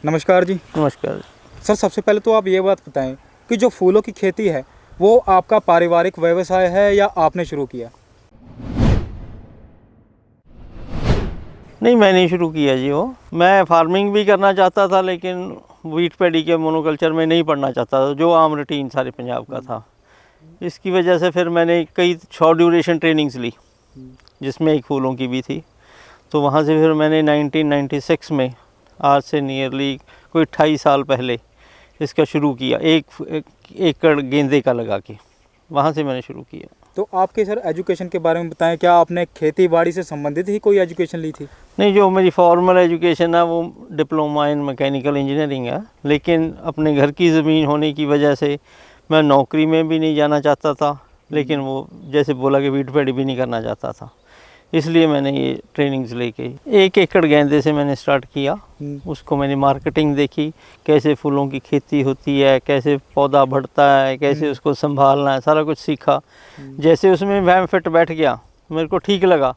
नमस्कार जी। नमस्कार। सर सबसे पहले तो आप ये बात बताएं कि जो फूलों की खेती है वो आपका पारिवारिक व्यवसाय है या आपने शुरू किया? नहीं, मैंने शुरू किया जी वो। मैं फार्मिंग भी करना चाहता था लेकिन व्हीट पैडी के मोनोकल्चर में नहीं पढ़ना चाहता था, जो आम रूटीन सारे पंजाब का था। इसकी वजह से फिर मैंने कई शॉर्ट ड्यूरेशन ट्रेनिंग्स ली, जिसमें एक फूलों की भी थी। तो वहाँ से फिर मैंने 1996 में, आज से नियरली कोई 28 साल पहले इसका शुरू किया, एक एकड़ गेंदे का लगा के। वहाँ से मैंने शुरू किया। तो आपके सर एजुकेशन के बारे में बताएं, क्या आपने खेती बाड़ी से संबंधित ही कोई एजुकेशन ली थी? नहीं, जो मेरी फॉर्मल एजुकेशन है वो डिप्लोमा इन मैकेनिकल इंजीनियरिंग है, लेकिन अपने घर की ज़मीन होने की वजह से मैं नौकरी में भी नहीं जाना चाहता था, लेकिन वो जैसे बोला कि व्हीट पैडी भी नहीं करना चाहता था, इसलिए मैंने ये ट्रेनिंग्स लेके 1 एकड़ गेंदे से मैंने स्टार्ट किया। उसको मैंने मार्केटिंग देखी, कैसे फूलों की खेती होती है, कैसे पौधा बढ़ता है, कैसे उसको संभालना है, सारा कुछ सीखा। जैसे उसमें वहम फिट बैठ गया, मेरे को ठीक लगा,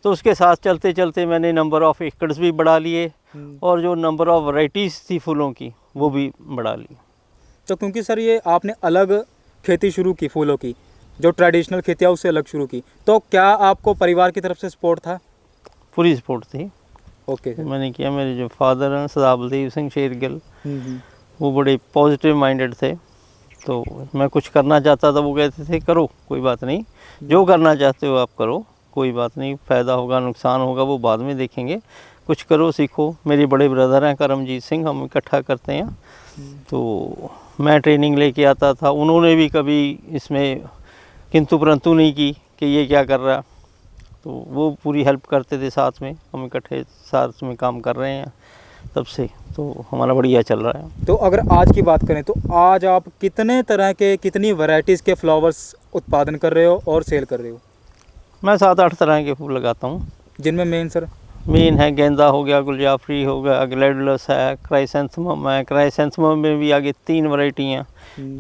तो उसके साथ चलते चलते मैंने नंबर ऑफ़ एकड़्स भी बढ़ा लिए और जो नंबर ऑफ़ वैरायटीज़ थी फूलों की वो भी बढ़ा ली। तो क्योंकि सर ये आपने अलग खेती शुरू की फूलों की, जो ट्रेडिशनल खेती है उससे अलग शुरू की, तो क्या आपको परिवार की तरफ से सपोर्ट था? पूरी सपोर्ट थी। Okay sir. मैंने किया। मेरे जो फादर हैं सरदार बलदेव सिंह शेरगिल, वो बड़े पॉजिटिव माइंडेड थे। तो मैं कुछ करना चाहता था, वो कहते थे करो, कोई बात नहीं, जो करना चाहते हो आप करो, कोई बात नहीं, फ़ायदा होगा नुकसान होगा वो बाद में देखेंगे, कुछ करो सीखो। मेरे बड़े ब्रदर हैं करमजीत सिंह, हम इकट्ठा करते हैं। तो मैं ट्रेनिंग लेके आता था, उन्होंने भी कभी इसमें किंतु परंतु नहीं की कि ये क्या कर रहा है। तो वो पूरी हेल्प करते थे साथ में, हम इकट्ठे साथ में काम कर रहे हैं तब से, तो हमारा बढ़िया चल रहा है। तो अगर आज की बात करें तो आज आप कितने तरह के, कितनी वैरायटीज़ के फ्लावर्स उत्पादन कर रहे हो और सेल कर रहे हो? मैं 7-8 तरह के फूल लगाता हूँ। जिनमें मेन सर? मेन है गेंदा हो गया, गुलजाफरी हो गया, ग्लैडुलस है, क्राइसेंथेमम है। क्राइसेंथेमम में भी आगे 3 वैरायटी हैं।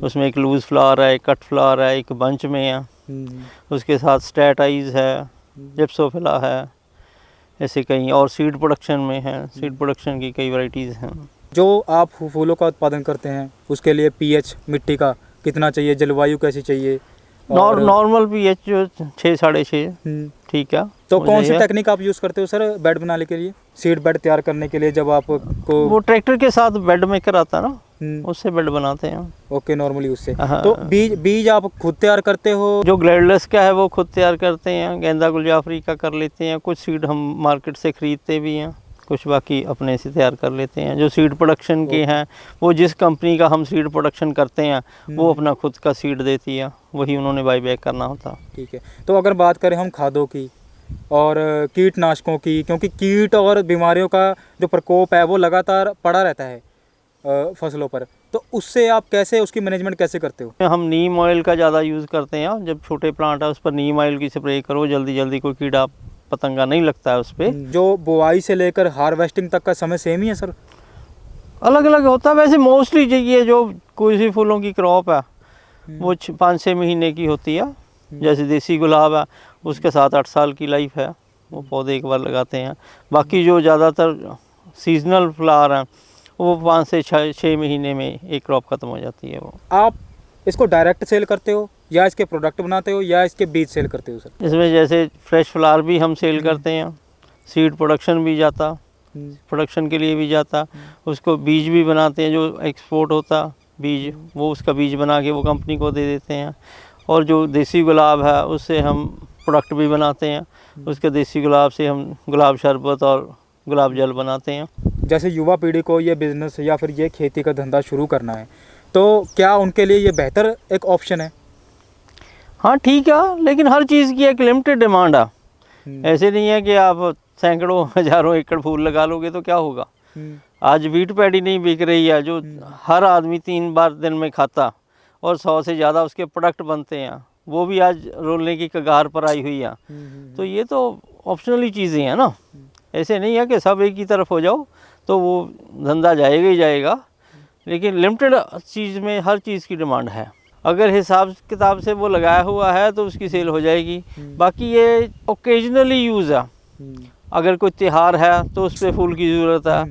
उसमें एक लूज़ फ्लावर है, एक कट फ्लावर है, एक बंच में है। उसके साथ स्टैट आइज़ है, जिप्सोफिला है, ऐसे कई और सीड प्रोडक्शन में है। सीड प्रोडक्शन की कई वैरायटीज़ हैं। जो आप फूलों का उत्पादन करते हैं उसके लिए पीएच मिट्टी का कितना चाहिए, जलवायु कैसी चाहिए? नॉर्मल पीएच जो 6 साढ़े 6 ठीक है। तो कौन सी टेक्निक आप यूज़ करते हो सर बेड बनाने के लिए, सीड बेड तैयार करने के लिए? जब आपको वो ट्रैक्टर के साथ बेड मेकर आता ना, उससे बेड बनाते हैं। ओके, नॉर्मली उससे। तो बीज आप खुद तैयार करते हो? जो ग्लैडुलस का है वो खुद तैयार करते हैं, गेंदा गुलजाफरी का कर लेते हैं, कुछ सीड हम मार्केट से ख़रीदते भी हैं, कुछ बाकी अपने से तैयार कर लेते हैं। जो सीड प्रोडक्शन के हैं वो जिस कंपनी का हम सीड प्रोडक्शन करते हैं वो अपना खुद का सीड देती है, वही उन्होंने बाई बैक करना होता। ठीक है। तो अगर बात करें हम खादों की और कीटनाशकों की, क्योंकि कीट और बीमारियों का जो प्रकोप है वो लगातार पड़ा रहता है फसलों पर, तो उससे आप कैसे, उसकी मैनेजमेंट कैसे करते हो? हम नीम ऑयल का ज़्यादा यूज़ करते हैं। जब छोटे प्लांट है उस पर नीम ऑयल की स्प्रे करो, जल्दी जल्दी कोई कीड़ा पतंगा नहीं लगता है उस पर। जो बुआई से लेकर हार्वेस्टिंग तक का समय सेम ही है सर? अलग अलग होता है वैसे। मोस्टली ये जो कोई सी फूलों की क्रॉप है वो 5-6 महीने की होती है। जैसे देसी गुलाब है उसके 7-8 साल की लाइफ है, वो पौधे एक बार लगाते हैं। बाकी जो ज़्यादातर सीजनल फ्लावर हैं वो 5 से 6 महीने में एक क्रॉप ख़त्म हो जाती है। वो आप इसको डायरेक्ट सेल करते हो या इसके प्रोडक्ट बनाते हो या इसके बीज सेल करते हो सर? इसमें जैसे फ्रेश फ्लावर भी हम सेल करते हैं, सीड प्रोडक्शन भी जाता, प्रोडक्शन के लिए भी जाता, उसको बीज भी बनाते हैं, जो एक्सपोर्ट होता बीज, वो उसका बीज बना के वो कंपनी को दे देते हैं। और जो देसी गुलाब है उससे हम प्रोडक्ट भी बनाते हैं, उसके देसी गुलाब से हम गुलाब शरबत और गुलाब जल बनाते हैं। जैसे युवा पीढ़ी को ये बिज़नेस या फिर ये खेती का धंधा शुरू करना है तो क्या उनके लिए ये बेहतर एक ऑप्शन है? हाँ ठीक है, लेकिन हर चीज़ की एक लिमिटेड डिमांड है। ऐसे नहीं है कि आप सैकड़ों हज़ारों एकड़ फूल लगा लोगे तो क्या होगा। आज व्हीट पैडी नहीं बिक रही है जो हर आदमी 3 बार दिन में खाता, और 100 से ज़्यादा उसके प्रोडक्ट बनते हैं, वो भी आज रोलने की कगार पर आई हुई है। तो ये तो ऑप्शनली चीज़ें हैं ना, ऐसे नहीं है कि सब एक ही तरफ हो जाओ तो वो धंधा जाएगा ही जाएगा। लेकिन लिमिटेड चीज़ में हर चीज़ की डिमांड है। अगर हिसाब किताब से वो लगाया हुआ है तो उसकी सेल हो जाएगी। बाकी ये ओकेजनली यूज़ है। अगर कोई त्यौहार है तो उस पर फूल की ज़रूरत है,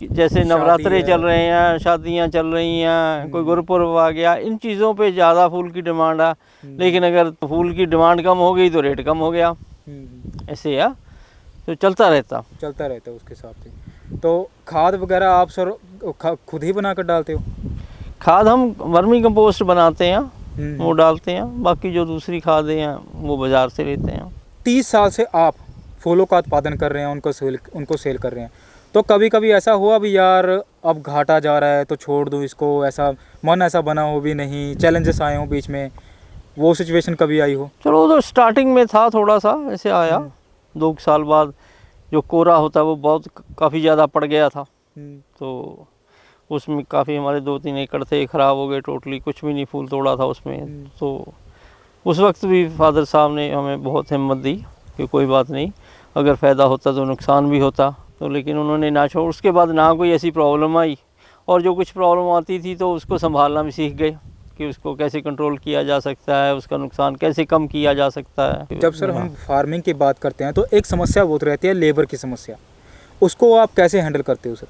जैसे नवरात्रे है। चल रहे हैं, शादियां चल रही हैं, कोई गुरुपुरब आ गया, इन चीज़ों पे ज़्यादा फूल की डिमांड है। लेकिन अगर फूल की डिमांड कम हो गई तो रेट कम हो गया, ऐसे है, तो चलता रहता। चलता रहता है उसके हिसाब से। तो खाद वगैरह आप सर खुद ही बना कर डालते हो? खाद हम वर्मी कंपोस्ट बनाते हैं, हम्म। वो डालते हैं, बाकी जो दूसरी खादें हैं वो बाज़ार से लेते हैं। 30 साल से आप फूलों का उत्पादन कर रहे हैं, उनको सेल कर रहे हैं, तो कभी कभी ऐसा हुआ भी यार अब घाटा जा रहा है तो छोड़ दूँ इसको, ऐसा मन ऐसा बना हो भी नहीं, चैलेंजेस आए हों बीच में, वो सिचुएशन कभी आई हो? चलो, तो स्टार्टिंग में था थोड़ा सा ऐसे आया, 2 साल बाद जो कोरा होता है वो बहुत काफ़ी ज़्यादा पड़ गया था, तो उसमें काफ़ी हमारे 2-3 एकड़ थे, ख़राब हो गए टोटली, कुछ भी नहीं फूल तोड़ा था उसमें। तो उस वक्त भी फादर साहब ने हमें बहुत हिम्मत दी कि कोई बात नहीं, अगर फ़ायदा होता तो नुकसान भी होता, तो लेकिन उन्होंने ना छोड़। उसके बाद ना कोई ऐसी प्रॉब्लम आई, और जो कुछ प्रॉब्लम आती थी तो उसको संभालना भी सीख गए कि उसको कैसे कंट्रोल किया जा सकता है, उसका नुकसान कैसे कम किया जा सकता है। जब सर हम फार्मिंग की बात करते हैं तो एक समस्या बहुत रहती है लेबर की समस्या, उसको आप कैसे हैंडल करते हो सर?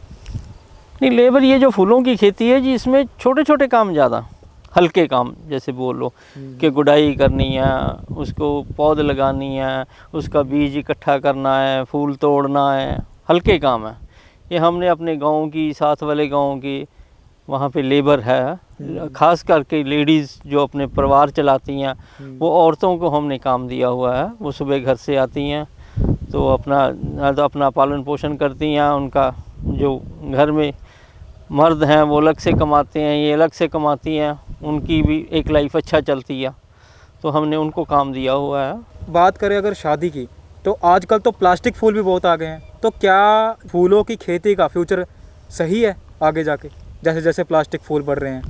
नहीं, लेबर, ये जो फूलों की खेती है जी, इसमें छोटे छोटे काम ज़्यादा, हल्के काम जैसे बोल लो कि गुड़ाई करनी है, उसको पौध लगानी है, उसका बीज इकट्ठा करना है, फूल तोड़ना है, हल्के काम है। ये हमने अपने गांव की, साथ वाले गांव की, वहाँ पे लेबर है, ख़ास करके लेडीज़ जो अपने परिवार चलाती हैं, वो औरतों को हमने काम दिया हुआ है। वो सुबह घर से आती हैं तो अपना पालन पोषण करती हैं, उनका जो घर में मर्द हैं वो अलग से कमाते हैं, ये अलग से कमाती हैं, उनकी भी एक लाइफ अच्छा चलती है, तो हमने उनको काम दिया हुआ है। बात करें अगर शादी की, तो आजकल तो प्लास्टिक फूल भी बहुत आ गए हैं, तो क्या फूलों की खेती का फ्यूचर सही है आगे जाके, जैसे जैसे प्लास्टिक फूल बढ़ रहे हैं?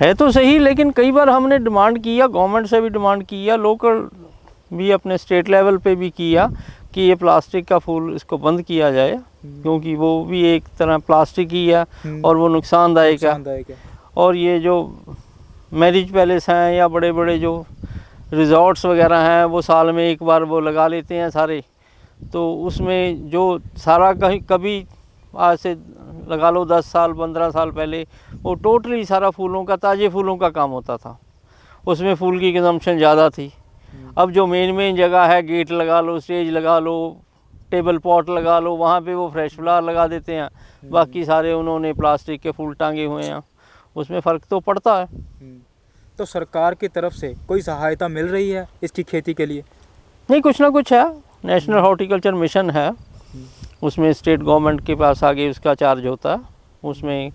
है तो सही, लेकिन कई बार हमने डिमांड किया, गवर्नमेंट से भी डिमांड किया, लोकल भी अपने स्टेट लेवल पे भी किया कि ये प्लास्टिक का फूल इसको बंद किया जाए, क्योंकि वो भी एक तरह प्लास्टिक ही है और वो नुकसानदायक है। और ये जो मैरिज पैलेस हैं या बड़े बड़े जो रिजॉर्ट्स वगैरह हैं, वो साल में एक बार वो लगा लेते हैं सारे, तो उसमें जो सारा कभी आज से लगा लो 10 साल 15 साल पहले वो टोटली सारा फूलों का, ताज़े फूलों का काम होता था, उसमें फूल की कंजम्पशन ज़्यादा थी। अब जो मेन जगह है, गेट लगा लो, स्टेज लगा लो, टेबल पॉट लगा लो, वहाँ पे वो फ्रेश फ्लावर लगा देते हैं, बाकी सारे उन्होंने प्लास्टिक के फूल टांगे हुए हैं, उसमें फ़र्क तो पड़ता है। तो सरकार की तरफ से कोई सहायता मिल रही है इसकी खेती के लिए? नहीं, कुछ ना कुछ है, नेशनल हॉर्टिकल्चर मिशन है, उसमें स्टेट गवर्नमेंट के पास आगे उसका चार्ज होता है, उसमें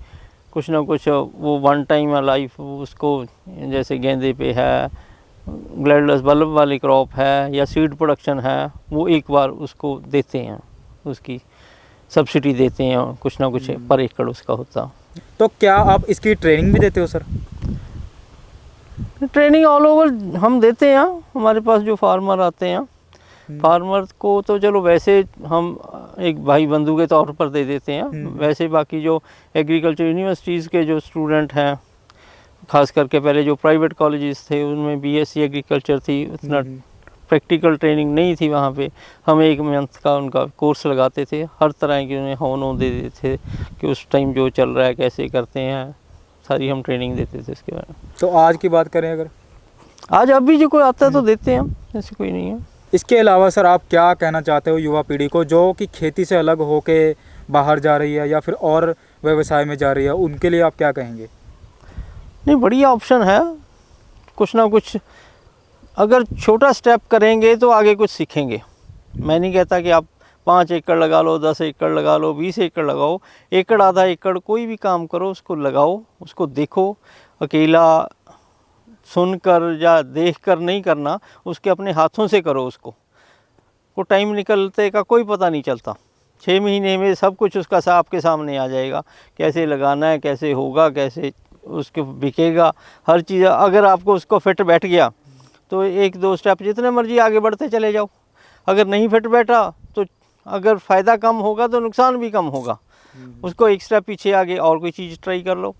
कुछ ना कुछ वो वन टाइम लाइफ उसको, जैसे गेंदे पे है, ग्लैडलस बल्ब वाली क्रॉप है, या सीड प्रोडक्शन है, वो एक बार उसको देते हैं, उसकी सब्सिडी देते हैं, कुछ ना कुछ पर एकड़ उसका होता। तो क्या आप इसकी ट्रेनिंग भी देते हो सर? ट्रेनिंग ऑल ओवर हम देते हैं, हमारे पास जो फार्मर आते हैं, फार्मर को तो चलो वैसे हम एक भाई बंधु के तौर पर दे देते हैं, वैसे बाकी जो एग्रीकल्चर यूनिवर्सिटीज़ के जो स्टूडेंट हैं, खास करके पहले जो प्राइवेट कॉलेजेस थे उनमें बीएससी एग्रीकल्चर थी, उतना प्रैक्टिकल ट्रेनिंग नहीं थी वहाँ पे, हम 1 मंथ का उनका कोर्स लगाते थे, हर तरह की उन्हें होनो दे देते थे कि उस टाइम जो चल रहा है कैसे करते हैं, सारी हम ट्रेनिंग देते थे इसके बारे में। तो आज की बात करें अगर, आज अभी जो कोई आता है तो देते हैं हम, ऐसे कोई नहीं है। इसके अलावा सर आप क्या कहना चाहते हो युवा पीढ़ी को जो कि खेती से अलग होके बाहर जा रही है या फिर और व्यवसाय में जा रही है, उनके लिए आप क्या कहेंगे? नहीं, बढ़िया ऑप्शन है, कुछ ना कुछ अगर छोटा स्टेप करेंगे तो आगे कुछ सीखेंगे। मैं नहीं कहता कि आप 5 एकड़ लगा लो, 10 एकड़ लगा लो, 20 एकड़ लगाओ, एकड़ आधा एकड़ कोई भी काम करो, उसको लगाओ, उसको देखो, अकेला सुनकर या देखकर नहीं करना, उसके अपने हाथों से करो, उसको वो टाइम निकलते का कोई पता नहीं चलता, 6 महीने में सब कुछ उसका आपके सामने आ जाएगा, कैसे लगाना है, कैसे होगा, कैसे उसके बिकेगा, हर चीज़। अगर आपको उसको फिट बैठ गया तो 1-2 स्टेप जितने मर्जी आगे बढ़ते चले जाओ, अगर नहीं फिट बैठा तो अगर फ़ायदा कम होगा तो नुकसान भी कम होगा, उसको 1 स्टेप पीछे आगे और कोई चीज़ ट्राई कर लो।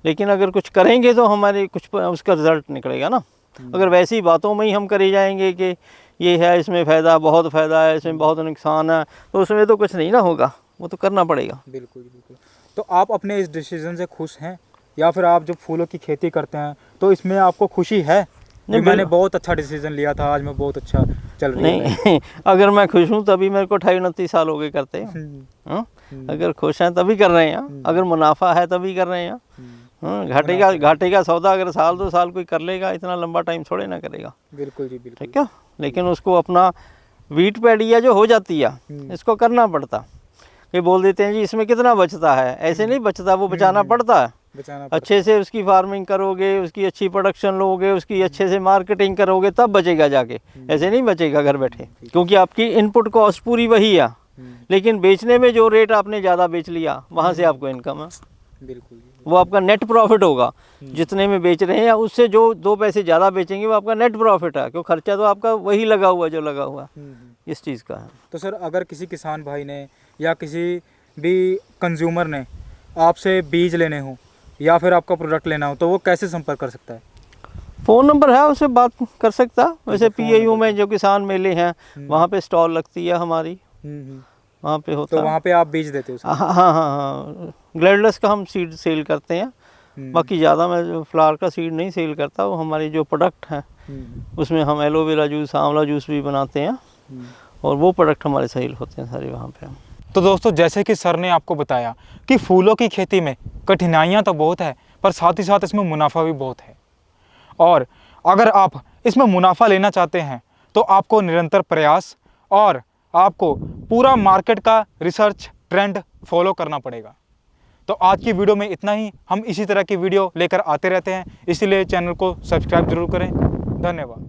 लेकिन अगर कुछ करेंगे तो हमारे कुछ उसका रिज़ल्ट निकलेगा ना। अगर वैसी बातों में ही हम करे जाएंगे कि ये है, इसमें फ़ायदा, बहुत फ़ायदा है, इसमें बहुत नुकसान है, तो उसमें तो कुछ नहीं ना होगा। वो तो करना पड़ेगा। बिल्कुल बिल्कुल। तो आप अपने इस डिसीजन से खुश हैं, या फिर आप जो फूलों की खेती करते हैं तो इसमें आपको खुशी है नहीं, कि मैंने बहुत अच्छा डिसीजन लिया था, आज मैं बहुत अच्छा चल रही है लाइफ? नहीं अगर मैं खुश हूँ तभी मेरे को 28-29 साल हो गए करते हैं। हाँ? अगर खुश हैं तभी कर रहे हैं, अगर मुनाफा है तभी कर रहे हैं। हाँ, घाटे का सौदा अगर साल 2 साल कोई कर लेगा, इतना लंबा टाइम थोड़े ना करेगा। बिल्कुल जी बिल्कुल। ठीक है, लेकिन उसको अपना वीट पैडिया जो हो जाती है इसको करना पड़ता। ये बोल देते हैं जी इसमें कितना बचता है, ऐसे नहीं बचता, वो बचाना पड़ता है। बचाना पड़ता अच्छे से उसकी फार्मिंग करोगे, उसकी अच्छी प्रोडक्शन लोगे, उसकी अच्छे से मार्केटिंग करोगे तब बचेगा जाके, ऐसे नहीं बचेगा घर बैठे। क्योंकि आपकी इनपुट कॉस्ट पूरी वही है, लेकिन बेचने में जो रेट आपने ज़्यादा बेच लिया वहाँ से आपको इनकम है। बिल्कुल वो आपका नेट प्रॉफिट होगा। जितने में बेच रहे हैं उससे जो 2 पैसे ज़्यादा बेचेंगे वो आपका नेट प्रॉफिट है, क्योंकि खर्चा तो आपका वही लगा हुआ जो लगा हुआ इस चीज़ का है। तो सर अगर किसी किसान भाई ने या किसी भी कंज्यूमर ने आपसे बीज लेने हो या फिर आपका प्रोडक्ट लेना हो तो वो कैसे संपर्क कर सकता है? फ़ोन नंबर है, उससे बात कर सकता। वैसे PIU में जो किसान मेले हैं वहाँ पे स्टॉल लगती है हमारी, वहाँ पे होता तो है। वहाँ पे आप बीज देते हो? हाँ, ग्लैडलेस का हम सीड सेल करते हैं। बाकी ज़्यादा मैं जो फ्लावर का सीड नहीं सेल करता, वो हमारी जो प्रोडक्ट हैं उसमें हम एलोवेरा जूस, आंवला जूस भी बनाते हैं, और वो प्रोडक्ट हमारे सेल होते हैं सारे वहाँ पे। तो दोस्तों जैसे कि सर ने आपको बताया कि फूलों की खेती में कठिनाइयाँ तो बहुत है, पर साथ ही साथ इसमें मुनाफा भी बहुत है। और अगर आप इसमें मुनाफा लेना चाहते हैं तो आपको निरंतर प्रयास और आपको पूरा मार्केट का रिसर्च ट्रेंड फॉलो करना पड़ेगा। तो आज की वीडियो में इतना ही। हम इसी तरह की वीडियो लेकर आते रहते हैं, इसीलिए चैनल को सब्सक्राइब जरूर करें। धन्यवाद।